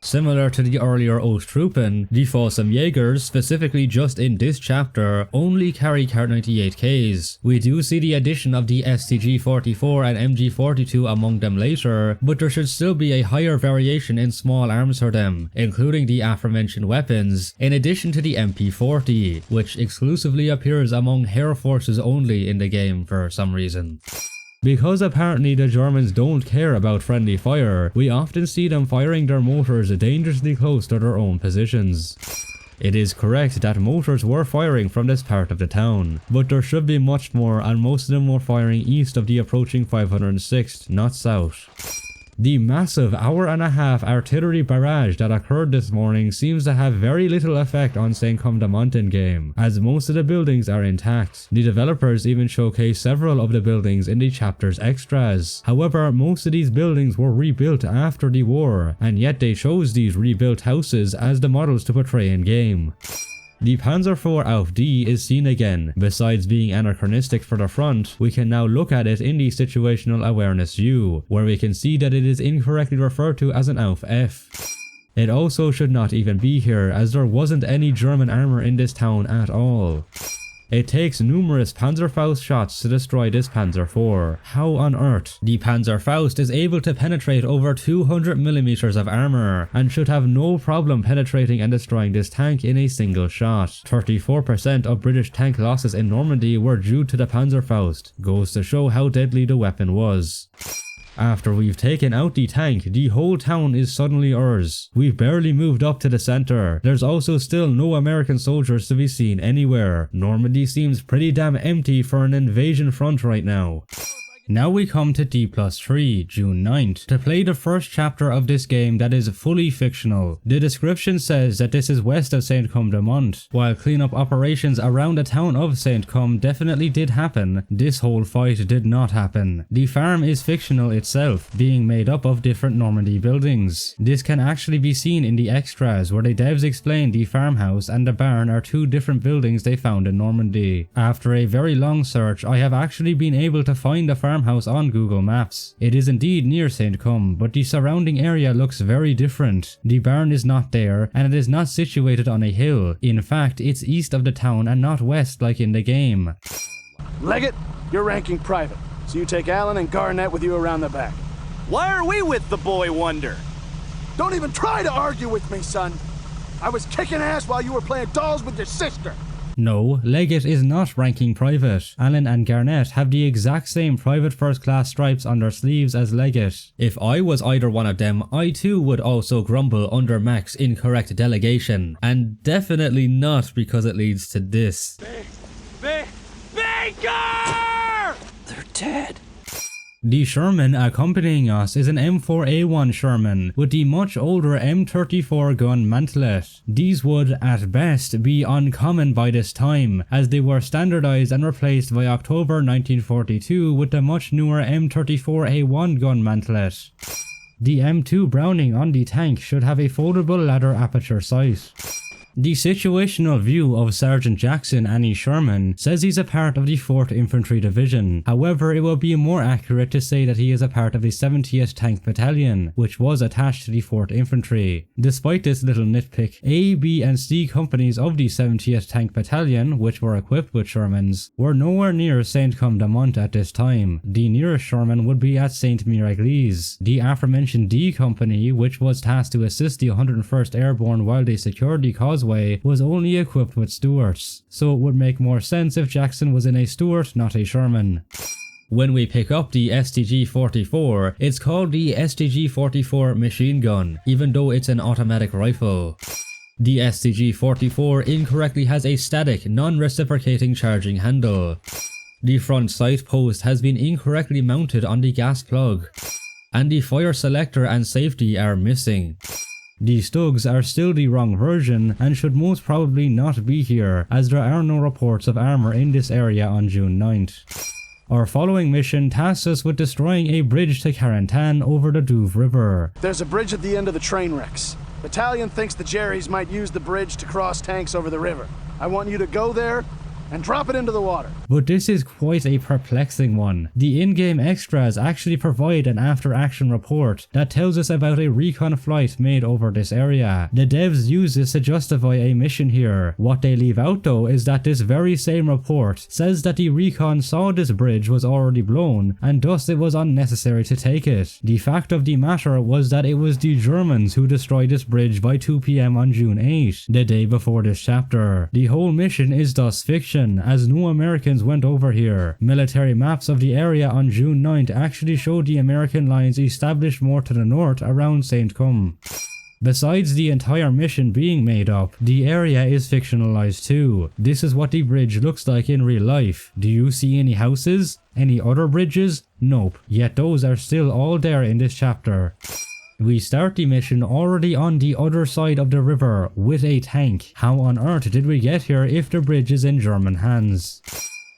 Similar to the earlier Osttruppen, the Jägers, specifically just in this chapter, only carry Kar-98Ks. We do see the addition of the STG-44 and MG-42 among them later, but there should still be a higher variation in small arms for them, including the aforementioned weapons, in addition to the MP-40, which exclusively appears among Air Forces only in the game for some reason. Because apparently the Germans don't care about friendly fire, we often see them firing their mortars dangerously close to their own positions. It is correct that mortars were firing from this part of the town, but there should be much more, and most of them were firing east of the approaching 506th, not south. The massive hour-and-a-half artillery barrage that occurred this morning seems to have very little effect on Saint-Come-de-Mont in-game, as most of the buildings are intact. The developers even showcase several of the buildings in the chapter's extras. However, most of these buildings were rebuilt after the war, and yet they chose these rebuilt houses as the models to portray in-game. The Panzer IV Auf D is seen again. Besides being anachronistic for the front, we can now look at it in the situational awareness view, where we can see that it is incorrectly referred to as an Auf F. It also should not even be here, as there wasn't any German armor in this town at all. It takes numerous Panzerfaust shots to destroy this Panzer IV. How on earth? The Panzerfaust is able to penetrate over 200mm of armor, and should have no problem penetrating and destroying this tank in a single shot. 34% of British tank losses in Normandy were due to the Panzerfaust. Goes to show how deadly the weapon was. After we've taken out the tank, the whole town is suddenly ours. We've barely moved up to the center. There's also still no American soldiers to be seen anywhere. Normandy seems pretty damn empty for an invasion front right now. Now we come to D+3, June 9th, to play the first chapter of this game that is fully fictional. The description says that this is west of Saint-Come-de-Mont. While cleanup operations around the town of Saint-Come definitely did happen, this whole fight did not happen. The farm is fictional itself, being made up of different Normandy buildings. This can actually be seen in the extras, where the devs explain the farmhouse and the barn are two different buildings they found in Normandy. After a very long search, I have actually been able to find the farmhouse on Google Maps. It is indeed near Saint-Come, but the surrounding area looks very different. The barn is not there, and it is not situated on a hill. In fact, it's east of the town and not west like in the game. Leggett, you're ranking private, so you take Allen and Garnett with you around the back. Why are we with the boy wonder? Don't even try to argue with me, son. I was kicking ass while you were playing dolls with your sister. No, Leggett is not ranking private. Allen and Garnett have the exact same private first class stripes on their sleeves as Leggett. If I was either one of them, I too would also grumble under Mac's incorrect delegation. And definitely not because it leads to this. Baker! They're dead. The Sherman accompanying us is an M4A1 Sherman with the much older M34 gun mantlet. These would, at best, be uncommon by this time, as they were standardized and replaced by October 1942 with the much newer M34A1 gun mantlet. The M2 Browning on the tank should have a foldable ladder aperture sight. The situational view of Sergeant Jackson Annie Sherman says he's a part of the 4th Infantry Division. However, it will be more accurate to say that he is a part of the 70th Tank Battalion, which was attached to the 4th Infantry. Despite this little nitpick, A, B and C companies of the 70th Tank Battalion, which were equipped with Shermans, were nowhere near Saint-Come-de-Mont at this time. The nearest Sherman would be at Saint-Mire-Église. The aforementioned D company, which was tasked to assist the 101st Airborne while they secured the causeway, was only equipped with Stuarts, so it would make more sense if Jackson was in a Stuart, not a Sherman. When we pick up the STG-44, it's called the STG-44 machine gun, even though it's an automatic rifle. The STG-44 incorrectly has a static, non-reciprocating charging handle. The front sight post has been incorrectly mounted on the gas plug, and the fire selector and safety are missing. These thugs are still the wrong version and should most probably not be here, as there are no reports of armor in this area on June 9th. Our following mission tasks us with destroying a bridge to Carentan over the Douve River. There's a bridge at the end of the train wrecks. Battalion thinks the Jerrys might use the bridge to cross tanks over the river. I want you to go there and drop it into the water. But this is quite a perplexing one. The in-game extras actually provide an after-action report that tells us about a recon flight made over this area. The devs use this to justify a mission here. What they leave out though is that this very same report says that the recon saw this bridge was already blown and thus it was unnecessary to take it. The fact of the matter was that it was the Germans who destroyed this bridge by 2 PM on June 8, the day before this chapter. The whole mission is thus fiction, as no Americans went over here. Military maps of the area on June 9th actually showed the American lines established more to the north around St. Cum. Besides the entire mission being made up, the area is fictionalized too. This is what the bridge looks like in real life. Do you see any houses? Any other bridges? Nope, yet those are still all there in this chapter. We start the mission already on the other side of the river with a tank. How on earth did we get here if the bridge is in German hands?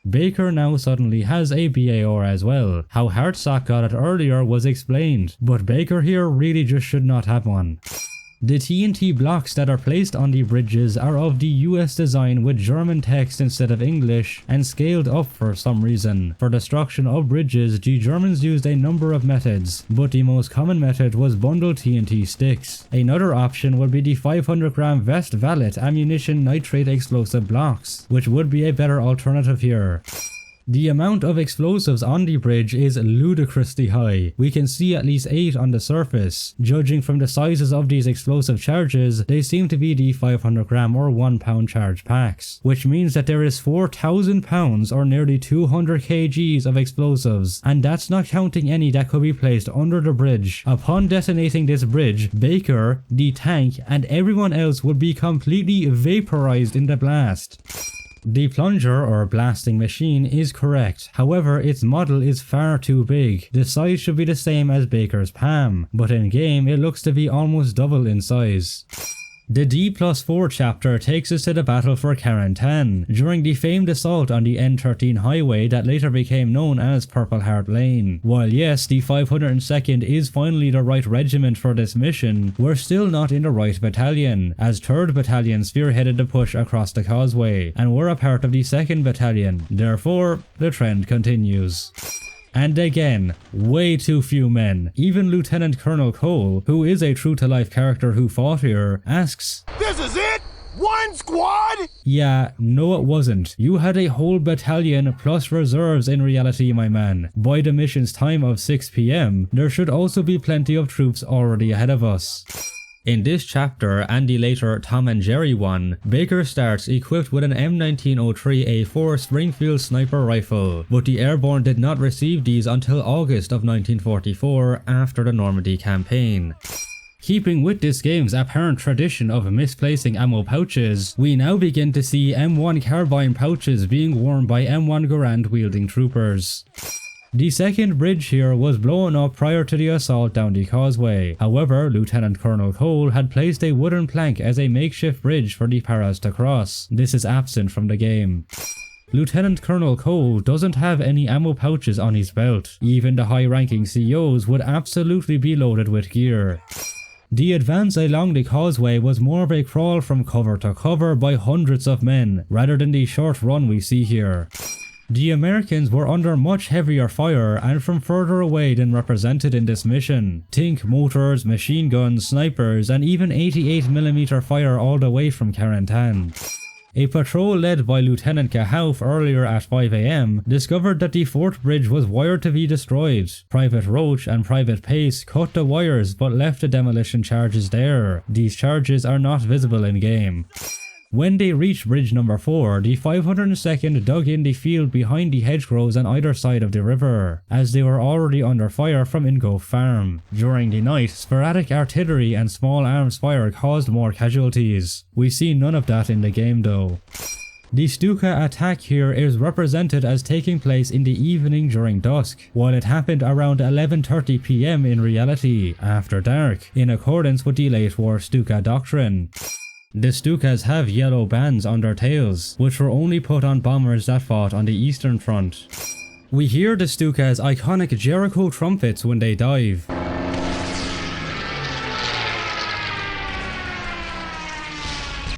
Baker now suddenly has a BAR as well. How Hartsock got it earlier was explained, but Baker here really just should not have one. The TNT blocks that are placed on the bridges are of the US design with German text instead of English and scaled up for some reason. For destruction of bridges, the Germans used a number of methods, but the most common method was bundle TNT sticks. Another option would be the 500-gram Vest Valet ammunition nitrate explosive blocks, which would be a better alternative here. The amount of explosives on the bridge is ludicrously high. We can see at least 8 on the surface. Judging from the sizes of these explosive charges, they seem to be the 500-gram or 1-pound charge packs, which means that there is 4,000 pounds or nearly 200 kgs of explosives, and that's not counting any that could be placed under the bridge. Upon detonating this bridge, Baker, the tank, and everyone else would be completely vaporized in the blast. The plunger or blasting machine is correct, however its model is far too big. The size should be the same as Baker's Palm, but in game it looks to be almost double in size. The D+4 chapter takes us to the battle for Carentan, during the famed assault on the N13 highway that later became known as Purple Heart Lane. While yes, the 502nd is finally the right regiment for this mission, we're still not in the right battalion, as 3rd Battalion spearheaded the push across the causeway, and we're a part of the 2nd Battalion, therefore the trend continues. And again, way too few men. Even Lieutenant Colonel Cole, who is a true-to-life character who fought here, asks, "This is it? One squad?" Yeah, no it wasn't. You had a whole battalion plus reserves in reality, my man. By the mission's time of 6 PM, there should also be plenty of troops already ahead of us. In this chapter, and the later Tom and Jerry one, Baker starts equipped with an M1903A4 Springfield sniper rifle, but the airborne did not receive these until August of 1944 after the Normandy campaign. Keeping with this game's apparent tradition of misplacing ammo pouches, we now begin to see M1 carbine pouches being worn by M1 Garand wielding troopers. The second bridge here was blown up prior to the assault down the causeway. However, Lieutenant Colonel Cole had placed a wooden plank as a makeshift bridge for the paras to cross. This is absent from the game. Lieutenant Colonel Cole doesn't have any ammo pouches on his belt. Even the high-ranking COs would absolutely be loaded with gear. The advance along the causeway was more of a crawl from cover to cover by hundreds of men, rather than the short run we see here. The Americans were under much heavier fire and from further away than represented in this mission. Think mortars, machine guns, snipers, and even 88mm fire all the way from Carentan. A patrol led by Lieutenant Cahouf earlier at 5 AM discovered that the 4th bridge was wired to be destroyed. Private Roach and Private Pace cut the wires but left the demolition charges there. These charges are not visible in game. When they reached bridge number 4, the 502nd dug in the field behind the hedgerows on either side of the river, as they were already under fire from Ingove Farm. During the night, sporadic artillery and small arms fire caused more casualties. We see none of that in the game though. The Stuka attack here is represented as taking place in the evening during dusk, while it happened around 11:30 PM in reality, after dark, in accordance with the late war Stuka doctrine. The Stukas have yellow bands on their tails, which were only put on bombers that fought on the Eastern Front. We hear the Stukas' iconic Jericho trumpets when they dive.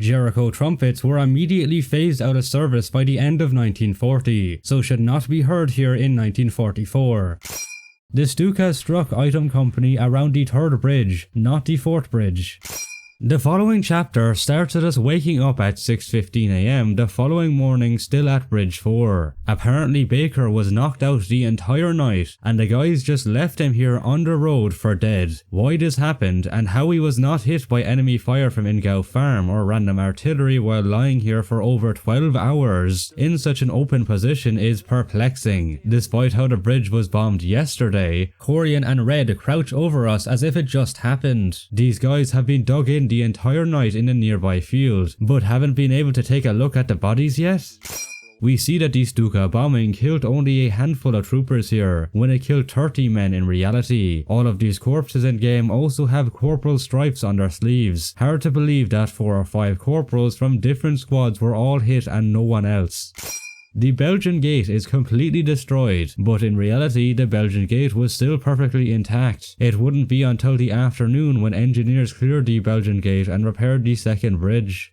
Jericho trumpets were immediately phased out of service by the end of 1940, so should not be heard here in 1944. The Stukas struck Item Company around the 3rd bridge, not the 4th bridge. The following chapter starts with us waking up at 6:15 AM the following morning still at Bridge 4. Apparently Baker was knocked out the entire night and the guys just left him here on the road for dead. Why this happened and how he was not hit by enemy fire from Ingao Farm or random artillery while lying here for over 12 hours in such an open position is perplexing. Despite how the bridge was bombed yesterday, Corian and Red crouch over us as if it just happened. These guys have been dug in the entire night in a nearby field, but haven't been able to take a look at the bodies yet? We see that the Stuka bombing killed only a handful of troopers here, when it killed 30 men in reality. All of these corpses in game also have corporal stripes on their sleeves. Hard to believe that 4 or 5 corporals from different squads were all hit and no one else. The Belgian gate is completely destroyed, but in reality the Belgian gate was still perfectly intact. It wouldn't be until the afternoon when engineers cleared the Belgian gate and repaired the 2nd bridge.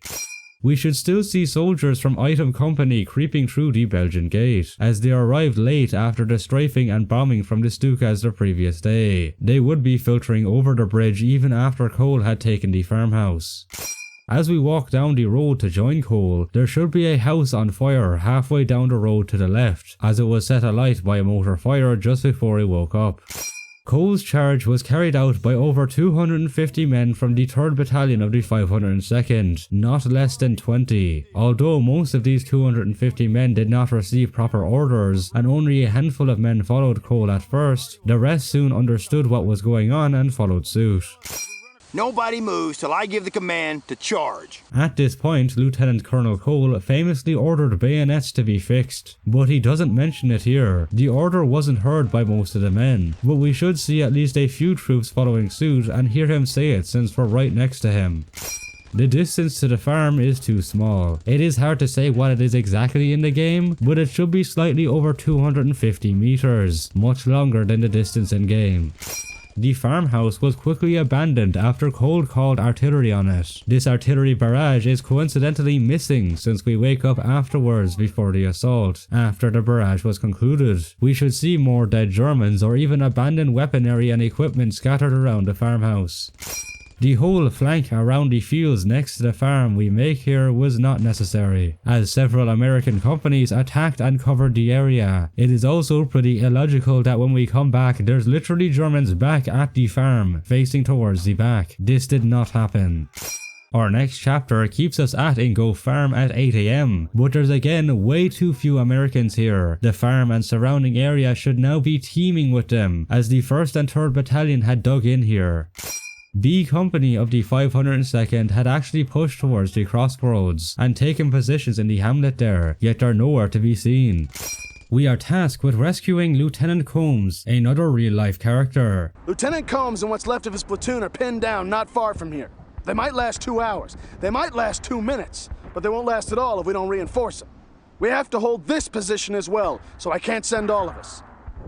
We should still see soldiers from Item Company creeping through the Belgian gate, as they arrived late after the strafing and bombing from the Stukas the previous day. They would be filtering over the bridge even after Cole had taken the farmhouse. As we walk down the road to join Cole, there should be a house on fire halfway down the road to the left, as it was set alight by a motor fire just before he woke up. Cole's charge was carried out by over 250 men from the 3rd Battalion of the 502nd, not less than 20. Although most of these 250 men did not receive proper orders, and only a handful of men followed Cole at first, the rest soon understood what was going on and followed suit. Nobody moves till I give the command to charge. At this point, Lieutenant Colonel Cole famously ordered bayonets to be fixed, but he doesn't mention it here. The order wasn't heard by most of the men, but we should see at least a few troops following suit and hear him say it since we're right next to him. The distance to the farm is too small. It is hard to say what it is exactly in the game, but it should be slightly over 250 meters, much longer than the distance in game. The farmhouse was quickly abandoned after Cole called artillery on it. This artillery barrage is coincidentally missing since we wake up afterwards before the assault. After the barrage was concluded, we should see more dead Germans or even abandoned weaponry and equipment scattered around the farmhouse. The whole flank around the fields next to the farm we make here was not necessary, as several American companies attacked and covered the area. It is also pretty illogical that when we come back there's literally Germans back at the farm, facing towards the back. This did not happen. Our next chapter keeps us at Ingao Farm at 8 AM, but there's again way too few Americans here. The farm and surrounding area should now be teeming with them, as the 1st and 3rd Battalion had dug in here. B Company of the 502nd had actually pushed towards the crossroads and taken positions in the hamlet there, yet they're nowhere to be seen. We are tasked with rescuing Lieutenant Combs, another real-life character. Lieutenant Combs and what's left of his platoon are pinned down not far from here. They might last 2 hours. They might last 2 minutes, but they won't last at all if we don't reinforce them. We have to hold this position as well, so I can't send all of us.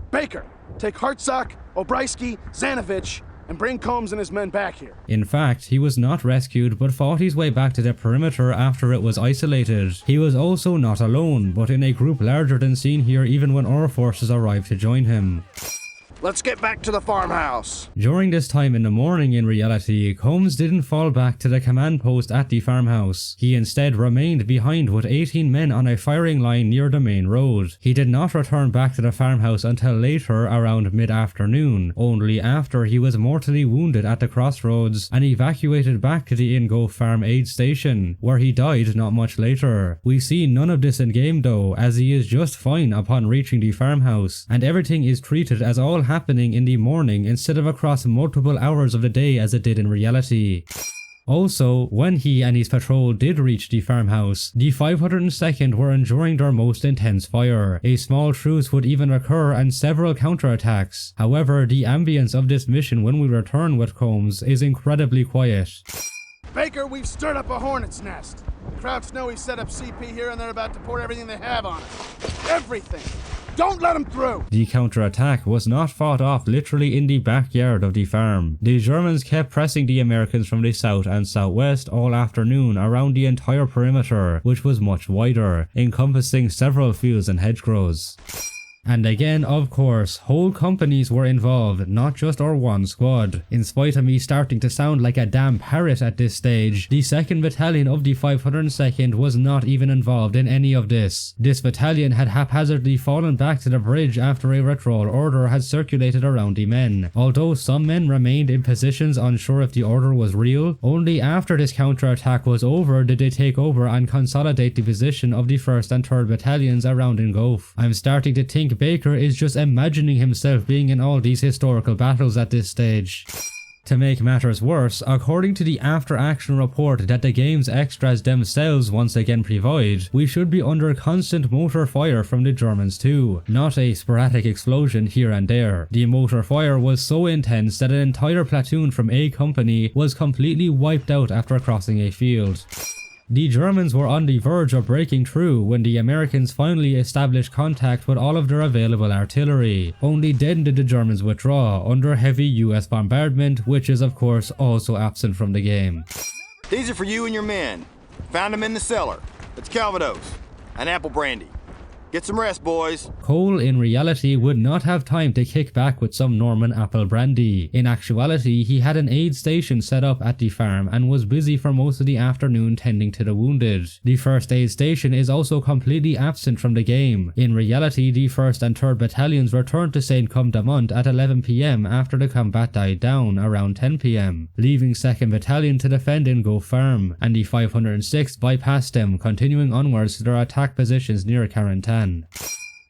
Baker, take Hartsock, Obrysky, Zanovich, and bring Combs and his men back here. In fact, he was not rescued but fought his way back to the perimeter after it was isolated. He was also not alone, but in a group larger than seen here even when our forces arrived to join him. Let's get back to the farmhouse. During this time in the morning in reality, Combs didn't fall back to the command post at the farmhouse. He instead remained behind with 18 men on a firing line near the main road. He did not return back to the farmhouse until later around mid-afternoon, only after he was mortally wounded at the crossroads and evacuated back to the Ingao Farm aid station, where he died not much later. We see none of this in game though, as he is just fine upon reaching the farmhouse, and everything is treated as all happening in the morning instead of across multiple hours of the day as it did in reality. Also, when he and his patrol did reach the farmhouse, the 502nd were enduring their most intense fire. A small truce would even occur and several counterattacks. However, the ambience of this mission when we return with Combs is incredibly quiet. Baker, we've stirred up a hornet's nest. The Krauts know we set up CP here and they're about to pour everything they have on us. Everything. Don't let them through! The counterattack was not fought off literally in the backyard of the farm. The Germans kept pressing the Americans from the south and southwest all afternoon around the entire perimeter, which was much wider, encompassing several fields and hedgerows. And again, of course, whole companies were involved, not just our one squad. In spite of me starting to sound like a damn parrot at this stage, the 2nd Battalion of the 502nd was not even involved in any of this. This battalion had haphazardly fallen back to the bridge after a withdrawal order had circulated around the men. Although some men remained in positions unsure if the order was real, only after this counterattack was over did they take over and consolidate the position of the 1st and 3rd Battalions around in Gulf. I'm starting to think Baker is just imagining himself being in all these historical battles at this stage. To make matters worse, according to the after-action report that the game's extras themselves once again provide, we should be under constant motor fire from the Germans too, not a sporadic explosion here and there. The motor fire was so intense that an entire platoon from A company was completely wiped out after crossing a field. The Germans were on the verge of breaking through when the Americans finally established contact with all of their available artillery. Only then did the Germans withdraw, under heavy US bombardment, which is of course also absent from the game. These are for you and your men. Found them in the cellar. It's Calvados. An apple brandy. Get some rest, boys. Cole, in reality, would not have time to kick back with some Norman apple brandy. In actuality, he had an aid station set up at the farm and was busy for most of the afternoon tending to the wounded. The 1st aid station is also completely absent from the game. In reality, the 1st and 3rd Battalions returned to St. Come-de-Mont at 11 PM after the combat died down around 10 PM, leaving 2nd Battalion to defend in Gulf Farm, and the 506th bypassed them, continuing onwards to their attack positions near Carentan.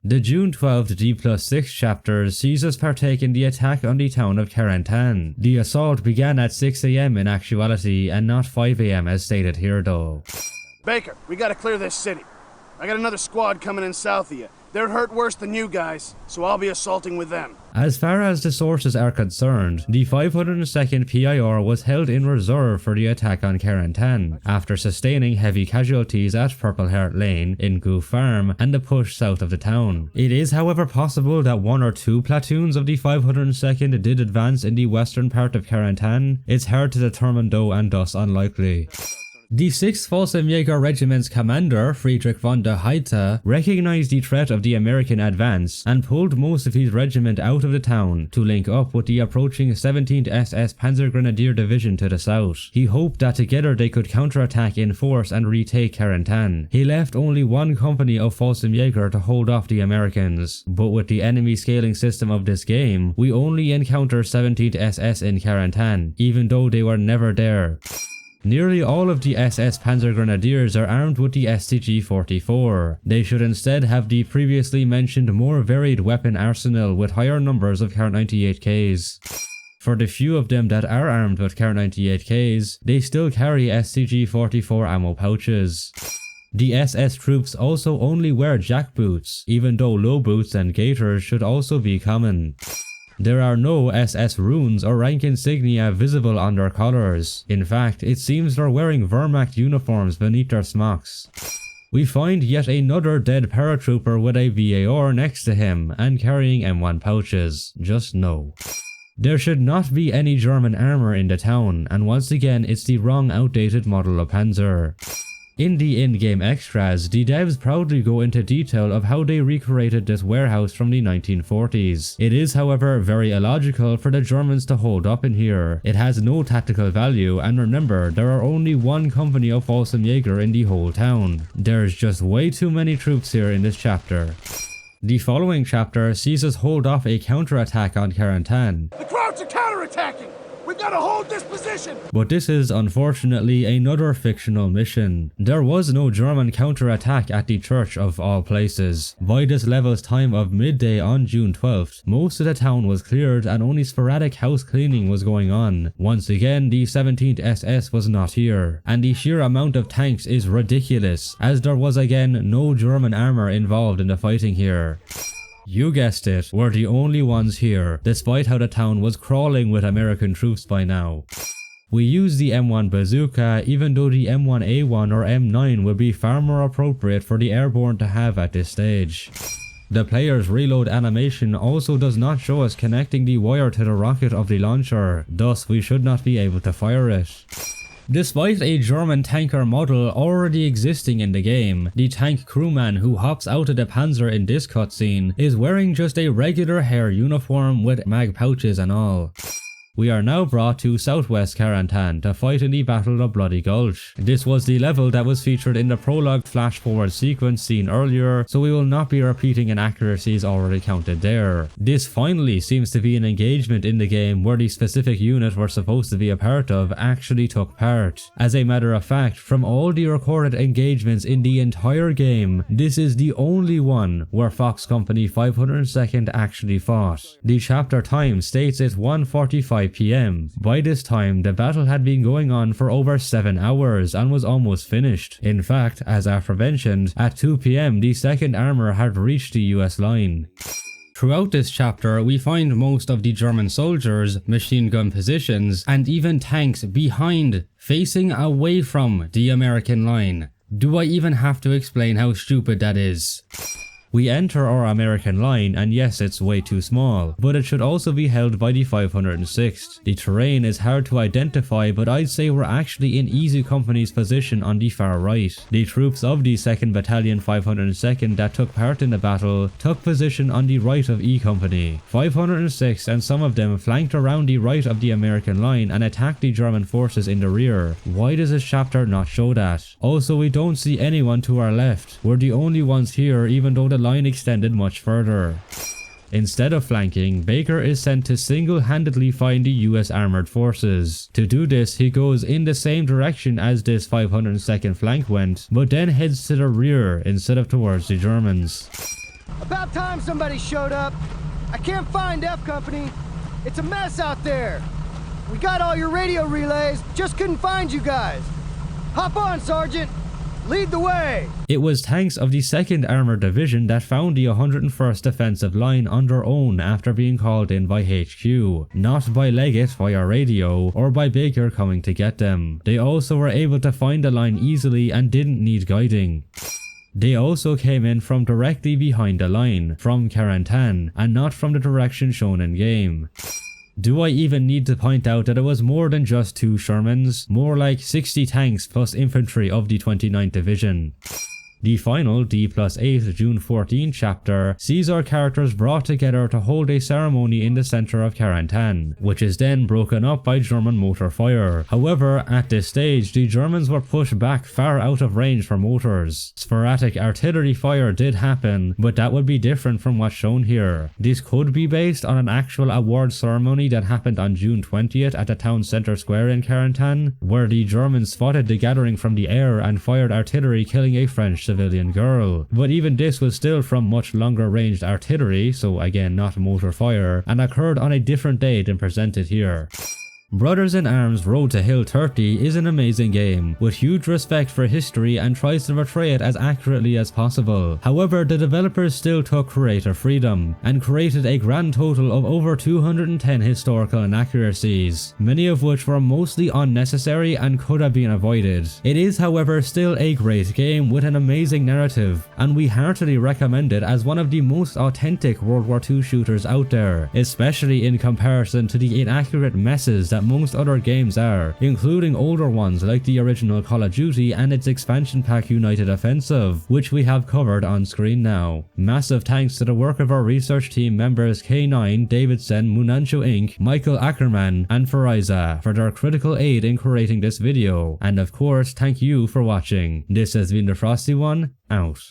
The June 12th D+6 chapter sees us partake in the attack on the town of Carentan. The assault began at 6 AM in actuality and not 5 AM as stated here though. Baker, we gotta clear this city. I got another squad coming in south of you. They're hurt worse than you guys, so I'll be assaulting with them. As far as the sources are concerned, the 502nd PIR was held in reserve for the attack on Carentan, after sustaining heavy casualties at Purple Heart Lane in Gulf Farm and the push south of the town. It is however possible that 1 or 2 platoons of the 502nd did advance in the western part of Carentan. It's hard to determine though and thus unlikely. The 6th Fallschirmjäger Regiment's commander, Friedrich von der Heydte, recognized the threat of the American advance and pulled most of his regiment out of the town to link up with the approaching 17th SS Panzergrenadier Division to the south. He hoped that together they could counterattack in force and retake Carentan. He left only 1 company of Fallschirmjäger to hold off the Americans, but with the enemy scaling system of this game, we only encounter 17th SS in Carentan, even though they were never there. Nearly all of the SS Panzergrenadiers are armed with the STG-44. They should instead have the previously mentioned more varied weapon arsenal with higher numbers of Kar 98Ks. For the few of them that are armed with Kar 98Ks, they still carry STG-44 ammo pouches. The SS troops also only wear jackboots, even though low boots and gaiters should also be common. There are no SS runes or rank insignia visible on their collars. In fact, it seems they're wearing Wehrmacht uniforms beneath their smocks. We find yet another dead paratrooper with a VAR next to him and carrying M1 pouches. Just no. There should not be any German armor in the town, and once again it's the wrong outdated model of Panzer. In the in-game extras, the devs proudly go into detail of how they recreated this warehouse from the 1940s. It is however very illogical for the Germans to hold up in here. It has no tactical value, and remember, there are only 1 company of Fallschirmjäger in the whole town. There's just way too many troops here in this chapter. The following chapter sees us hold off a counterattack on Carentan. The Krauts are counterattacking! We gotta hold this position! But this is unfortunately another fictional mission. There was no German counterattack at the church of all places. By this level's time of midday on June 12th, most of the town was cleared and only sporadic house cleaning was going on. Once again, the 17th SS was not here, and the sheer amount of tanks is ridiculous, as there was again no German armor involved in the fighting here. You guessed it, we're the only ones here, despite how the town was crawling with American troops by now. We use the M1 bazooka, even though the M1A1 or M9 would be far more appropriate for the airborne to have at this stage. The player's reload animation also does not show us connecting the wire to the rocket of the launcher, thus we should not be able to fire it. Despite a German tanker model already existing in the game, the tank crewman who hops out of the Panzer in this cutscene is wearing just a regular hair uniform with mag pouches and all. We are now brought to southwest Carentan to fight in the Battle of Bloody Gulch. This was the level that was featured in the prologue flash forward sequence seen earlier, so we will not be repeating inaccuracies already counted there. This finally seems to be an engagement in the game where the specific unit we're supposed to be a part of actually took part. As a matter of fact, from all the recorded engagements in the entire game, this is the only one where Fox Company 502nd actually fought. The chapter time states it's 1:45 PM. By this time, the battle had been going on for over 7 hours and was almost finished. In fact, as aforementioned, at 2 PM the 2nd Armour had reached the US line. Throughout this chapter, we find most of the German soldiers, machine gun positions, and even tanks behind, facing away from the American line. Do I even have to explain how stupid that is? We enter our American line, and yes, it's way too small, but it should also be held by the 506th. The terrain is hard to identify, but I'd say we're actually in Easy Company's position on the far right. The troops of the 2nd Battalion 502nd that took part in the battle took position on the right of E Company. 506 and some of them flanked around the right of the American line and attacked the German forces in the rear. Why does this chapter not show that? Also, we don't see anyone to our left. We're the only ones here, even though the line extended much further. Instead of flanking, Baker is sent to single-handedly find the US armored forces. To do this, he goes in the same direction as this 502nd flank went, but then heads to the rear instead of towards the Germans. About time somebody showed up. I can't find F Company. It's a mess out there. We got all your radio relays, just couldn't find you guys. Hop on, Sergeant. Lead the way! It was tanks of the 2nd Armoured Division that found the 101st Defensive Line on their own after being called in by HQ, not by Leggett via radio or by Baker coming to get them. They also were able to find the line easily and didn't need guiding. They also came in from directly behind the line, from Carentan, and not from the direction shown in game. Do I even need to point out that it was more than just 2 Shermans, more like 60 tanks plus infantry of the 29th Division. The final D+8 June 14 chapter sees our characters brought together to hold a ceremony in the center of Carentan, which is then broken up by German mortar fire. However, at this stage, the Germans were pushed back far out of range for mortars. Sporadic artillery fire did happen, but that would be different from what's shown here. This could be based on an actual award ceremony that happened on June 20th at the town center square in Carentan, where the Germans spotted the gathering from the air and fired artillery, killing a French civilian girl. But even this was still from much longer ranged artillery, so again not mortar fire, and occurred on a different day than presented here. Brothers in Arms Road to Hill 30 is an amazing game, with huge respect for history and tries to portray it as accurately as possible. However, the developers still took creative freedom, and created a grand total of over 210 historical inaccuracies, many of which were mostly unnecessary and could have been avoided. It is however still a great game with an amazing narrative, and we heartily recommend it as one of the most authentic World War II shooters out there, especially in comparison to the inaccurate messes that most other games are, including older ones like the original Call of Duty and its expansion pack United Offensive, which we have covered on screen now. Massive thanks to the work of our research team members K-Nyne, Davidson, Munacho Inc, Michael Akkerman, and FeReise for their critical aid in creating this video, and of course thank you for watching. This has been the Frosty One, out.